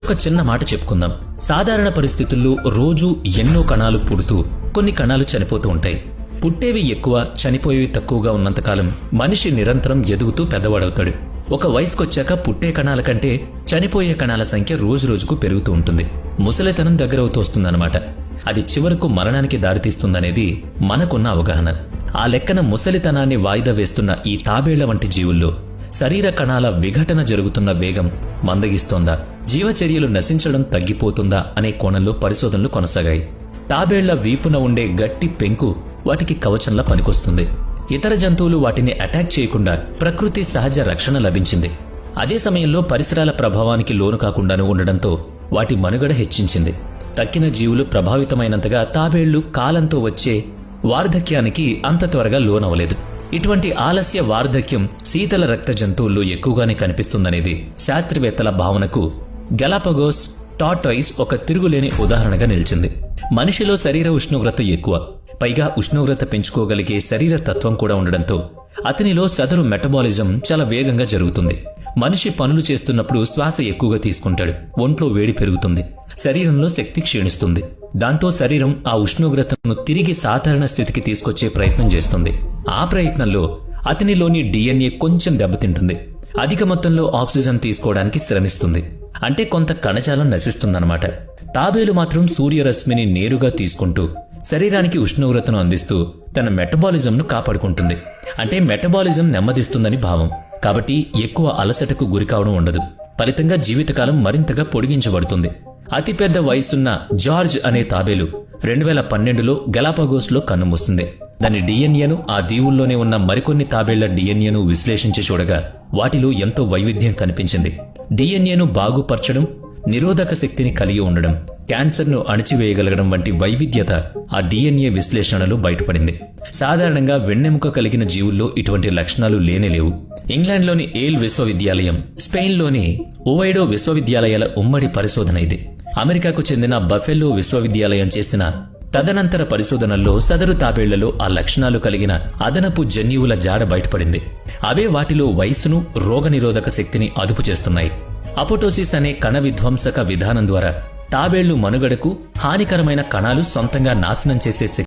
ఒక చిన్న మాట చెప్పుకుందాం. సాధారణ పరిస్థితుల్లో రోజు ఎన్నో కణాలు పుడుతూ కొన్ని కణాలు చనిపోతూ ఉంటాయి. పుట్టేవి ఎక్కువ, చనిపోయేవి తక్కువగా ఉన్నంతకాలం మనిషి నిరంతరం ఎదుగుతూ పెద్దవాడవుతాడు. ఒక వయసుకొచ్చాక పుట్టే కణాల కంటే చనిపోయే కణాల సంఖ్య రోజురోజుకు పెరుగుతూ ఉంటుంది. ముసలితనం దగ్గరవుతూ వస్తుందన్నమాట. అది చివరకు మరణానికి దారితీస్తుందనేది మనకున్న అవగాహన. ఆ లెక్కన ముసలితనాన్ని వాయిదా వేస్తున్న ఈ తాబేళ్ల వంటి జీవుల్లో శరీర కణాల విఘటన జరుగుతున్న వేగం మందగిస్తోందా, జీవచర్యలు నశించడం తగ్గిపోతుందా అనే కోణంలో పరిశోధనలు కొనసాగాయి. తాబేళ్ల వీపున ఉండే గట్టి పెంకు వాటికి కవచంలా పనికొస్తుంది. ఇతర జంతువులు వాటిని అటాక్ చేయకుండా ప్రకృతి సహజ రక్షణ లభించింది. అదే సమయంలో పరిసరాల ప్రభావానికి లోను కాకుండానూ ఉండడంతో వాటి మనుగడ హెచ్చించింది. తక్కిన జీవులు ప్రభావితమైనంతగా తాబేళ్లు కాలంతో వచ్చే వార్ధక్యానికి అంత త్వరగా లోనవలేదు. ఇటువంటి ఆలస్య వార్ధక్యం శీతల రక్త జంతువుల్లో ఎక్కువగానే కనిపిస్తుందనేది శాస్త్రవేత్తల భావనకు గెలాపగోస్ టార్టాయిస్ ఒక తిరుగులేని ఉదాహరణగా నిలిచింది. మనిషిలో శరీర ఉష్ణోగ్రత ఎక్కువ, పైగా ఉష్ణోగ్రత పెంచుకోగలిగే శరీర తత్వం కూడా ఉండడంతో అతనిలో సదరు మెటబాలిజం చాలా వేగంగా జరుగుతుంది. మనిషి పనులు చేస్తున్నప్పుడు శ్వాస ఎక్కువగా తీసుకుంటాడు, ఒంట్లో వేడి పెరుగుతుంది, శరీరంలో శక్తి క్షీణిస్తుంది. దాంతో శరీరం ఆ ఉష్ణోగ్రతను తిరిగి సాధారణ స్థితికి తీసుకొచ్చే ప్రయత్నం చేస్తుంది. ఆ ప్రయత్నంలో అతనిలోని డిఎన్ఏ కొంచెం దెబ్బతింటుంది. అధిక మొత్తంలో ఆక్సిజన్ తీసుకోవడానికి శ్రమిస్తుంది. అంటే కొంత కణజాలం నశిస్తుందన్నమాట. తాబేలు మాత్రం సూర్యరశ్మిని నేరుగా తీసుకుంటూ శరీరానికి ఉష్ణోగ్రతను అందిస్తూ తన మెటబాలిజంను కాపాడుకుంటుంది. అంటే మెటబాలిజం నెమ్మదిస్తుందని భావం. కాబట్టి ఎక్కువ అలసటకు గురికావడం ఉండదు. ఫలితంగా జీవితకాలం మరింతగా పొడిగించబడుతుంది. అతిపెద్ద వయసున్న జార్జ్ అనే తాబేలు 2012లో గెలాపగోస్లో కన్నుమూస్తుంది. దాని డిఎన్ఏను ఆ దీవుల్లోనే ఉన్న మరికొన్ని తాబేళ్ల డిఎన్ఏను విశ్లేషించి చూడగా వాటిలో ఎంతో వైవిధ్యం కనిపించింది. డిఎన్ఏను బాగుపరచడం, నిరోధక శక్తిని కలిగి ఉండడం, క్యాన్సర్ను అణిచివేయగలగడం వంటి వైవిధ్యత ఆ డిఎన్ఏ విశ్లేషణలో బయటపడింది. సాధారణంగా వెన్నెముక కలిగిన జీవుల్లో ఇటువంటి లక్షణాలు లేనేలేవు. ఇంగ్లాండ్లోని ఏల్ విశ్వవిద్యాలయం, స్పెయిన్లోని ఓవైడో విశ్వవిద్యాలయాల ఉమ్మడి పరిశోధన ఇది. అమెరికాకు చెందిన బఫెలో విశ్వవిద్యాలయం చేసిన తదనంతర పరిశోధనల్లో సదరు తాబేళ్లలో ఆ లక్షణాలు కలిగిన అదనపు జన్యువుల జాడ బయటపడింది. అవే వాటిలో వయసును, రోగనిరోధక శక్తిని అదుపు చేస్తున్నాయి. అపోటోసిస్ అనే కణ విధ్వంసక విధానం ద్వారా తాబేళ్లు మనుగడకు హానికరమైన కణాలు సొంతంగా నాశనం చేసే